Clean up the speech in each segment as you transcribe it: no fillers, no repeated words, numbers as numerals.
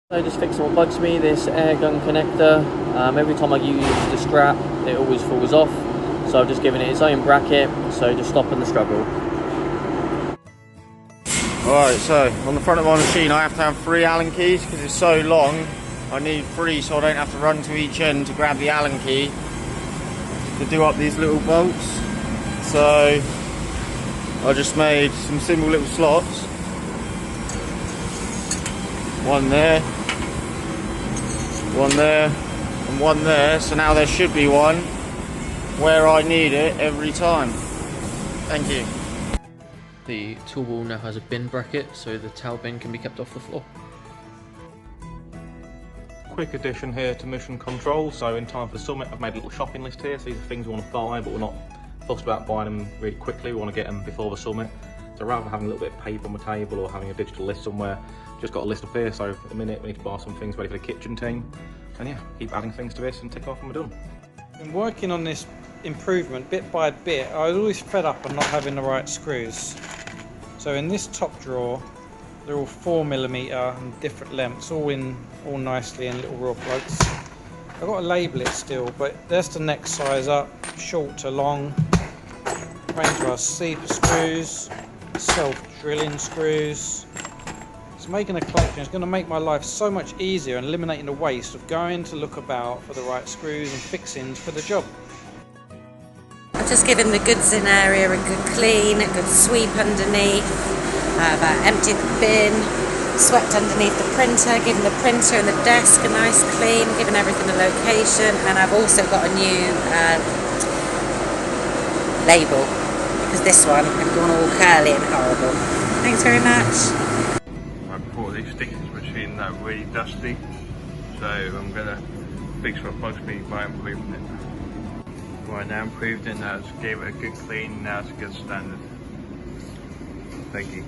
So just fixing what bugs me, this air gun connector. Every time I use the strap, it always falls off. So I've just given it its own bracket, so just stopping the struggle. Alright, so on the front of my machine I have to have 3 Allen keys because it's so long. I need 3 so I don't have to run to each end to grab the Allen key to do up these little bolts. So I just made some simple little slots. One there, and one there. So now there should be one where I need it every time. Thank you. The tool wall now has a bin bracket, so the towel bin can be kept off the floor. Quick addition here to mission control. So in time for the summit, I've made a little shopping list here. So these are things we want to buy, but we're not fussed about buying them really quickly. We want to get them before the summit. So rather than having a little bit of paper on the table or having a digital list somewhere, just got a list up here. So in a minute we need to buy some things ready for the kitchen team. And yeah, keep adding things to this and tick off when we're done. In working on this improvement bit by bit, I was always fed up on not having the right screws. So in this top drawer, they're all 4mm and different lengths, all nicely in little raw plugs. I've got to label it still, but that's the next size up, short to long. Range bar sleeper screws, self-drilling screws. So making a collection is going to make my life so much easier and eliminating the waste of going to look about for the right screws and fixings for the job. I've just given the goods in area a good clean, a good sweep underneath. I've emptied the bin, swept underneath the printer, given the printer and the desk a nice clean, given everything a location, and I've also got a new label, because this one had gone all curly and horrible. Thanks very much. I bought this stickers machine that really dusty, so I'm going to fix what bugs me by improving it. Well, I now improved it, now just gave it a good clean, now it's a good standard. Thank you.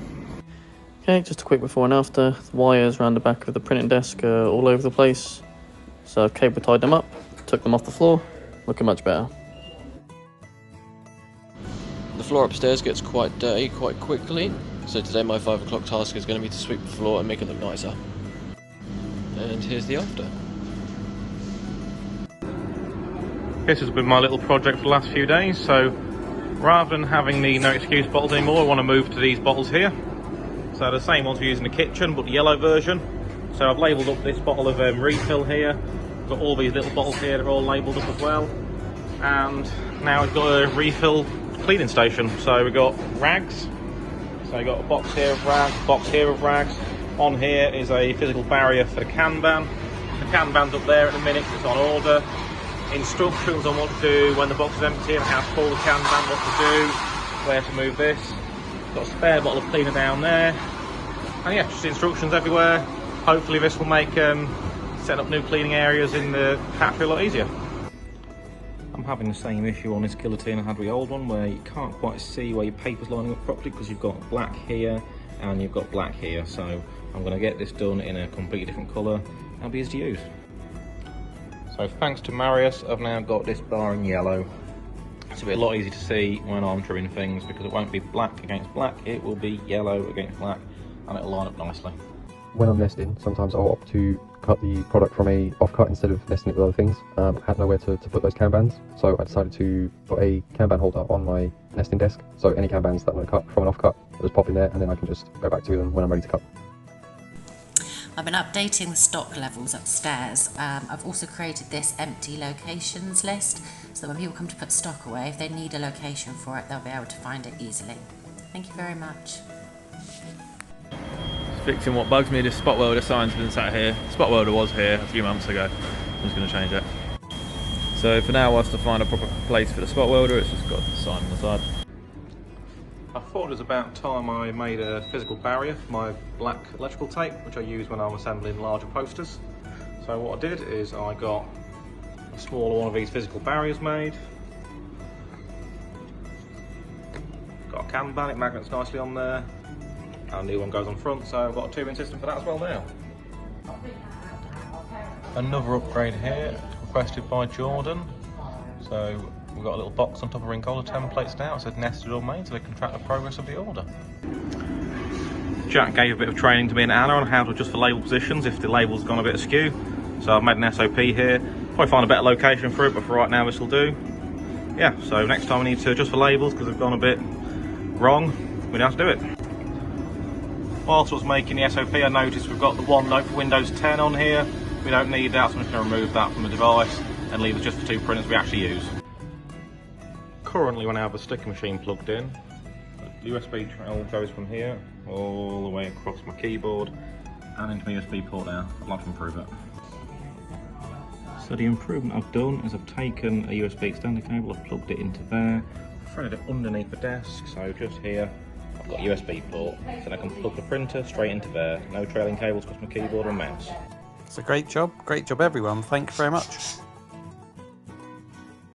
Okay, just a quick before and after. The wires around the back of the printing desk are all over the place. So I've cable tied them up, took them off the floor, looking much better. The floor upstairs gets quite dirty quite quickly, so today my 5 o'clock task is going to be to sweep the floor and make it look nicer. And here's the after. This has been my little project for the last few days, so rather than having the no excuse bottles anymore, I want to move to these bottles here. So the same ones we use in the kitchen, but the yellow version. So I've labelled up this bottle of refill here. Got all these little bottles here, they're all labelled up as well. And now we've got a refill cleaning station. So we've got rags. So we've got a box here of rags, box here of rags. On here is a physical barrier for the Kanban. The Kanban's up there at the minute, it's on order. Instructions on what to do when the box is empty and how to pull the Kanban, what to do, where to move this. Got a spare bottle of cleaner down there. And yeah, just instructions everywhere. Hopefully this will make setting up new cleaning areas in the factory a lot easier. I'm having the same issue on this guillotine I had with the old one, where you can't quite see where your paper's lining up properly because you've got black here and you've got black here. So I'm going to get this done in a completely different colour and be easy to use. So thanks to Marius, I've now got this bar in yellow. It's a bit a lot easier to see when I'm trimming things because it won't be black against black, it will be yellow against black, and it'll line up nicely. When I'm nesting, sometimes I'll opt to cut the product from a offcut instead of nesting it with other things. I had nowhere to put those Kanbans, so I decided to put a Kanban holder on my nesting desk. So any Kanbans that I'm going to cut from an offcut, I'll just pop in there and then I can just go back to them when I'm ready to cut. I've been updating the stock levels upstairs. I've also created this empty locations list, so that when people come to put stock away, if they need a location for it, they'll be able to find it easily. Thank you very much. Fixing what bugs me, this spot welder sign's been sat here. Spot welder was here a few months ago. I'm just going to change it. So for now, whilst I find a proper place for the spot welder, it's just got the sign on the side. I thought it was about time I made a physical barrier for my black electrical tape, which I use when I'm assembling larger posters. So what I did is I got a smaller one of these physical barriers made. Got a Kanban, it magnets nicely on there. And a new one goes on front, so I've got a tubing system for that as well now. Another upgrade here, requested by Jordan. So we've got a little box on top of Ringola templates now. It says nested or made, so they can track the progress of the order. Jack gave a bit of training to me and Anna on how to adjust the label positions if the label's gone a bit askew. So I've made an SOP here. Probably find a better location for it, but for right now this will do. Yeah, so next time we need to adjust the labels because they've gone a bit wrong, we don't have to do it. Whilst I was making the SOP, I noticed we've got the OneNote for Windows 10 on here. We don't need that, so I'm just going to remove that from the device and leave it just the 2 printers we actually use. Currently, when I have a sticker machine plugged in, the USB trail goes from here all the way across my keyboard and into my USB port there. I'd like to improve it. So the improvement I've done is I've taken a USB extender cable, I've plugged it into there, threaded it underneath the desk, so just here I've got a USB port, so I can plug the printer straight into there, no trailing cables across my keyboard or mouse. It's a great job everyone, thank you very much.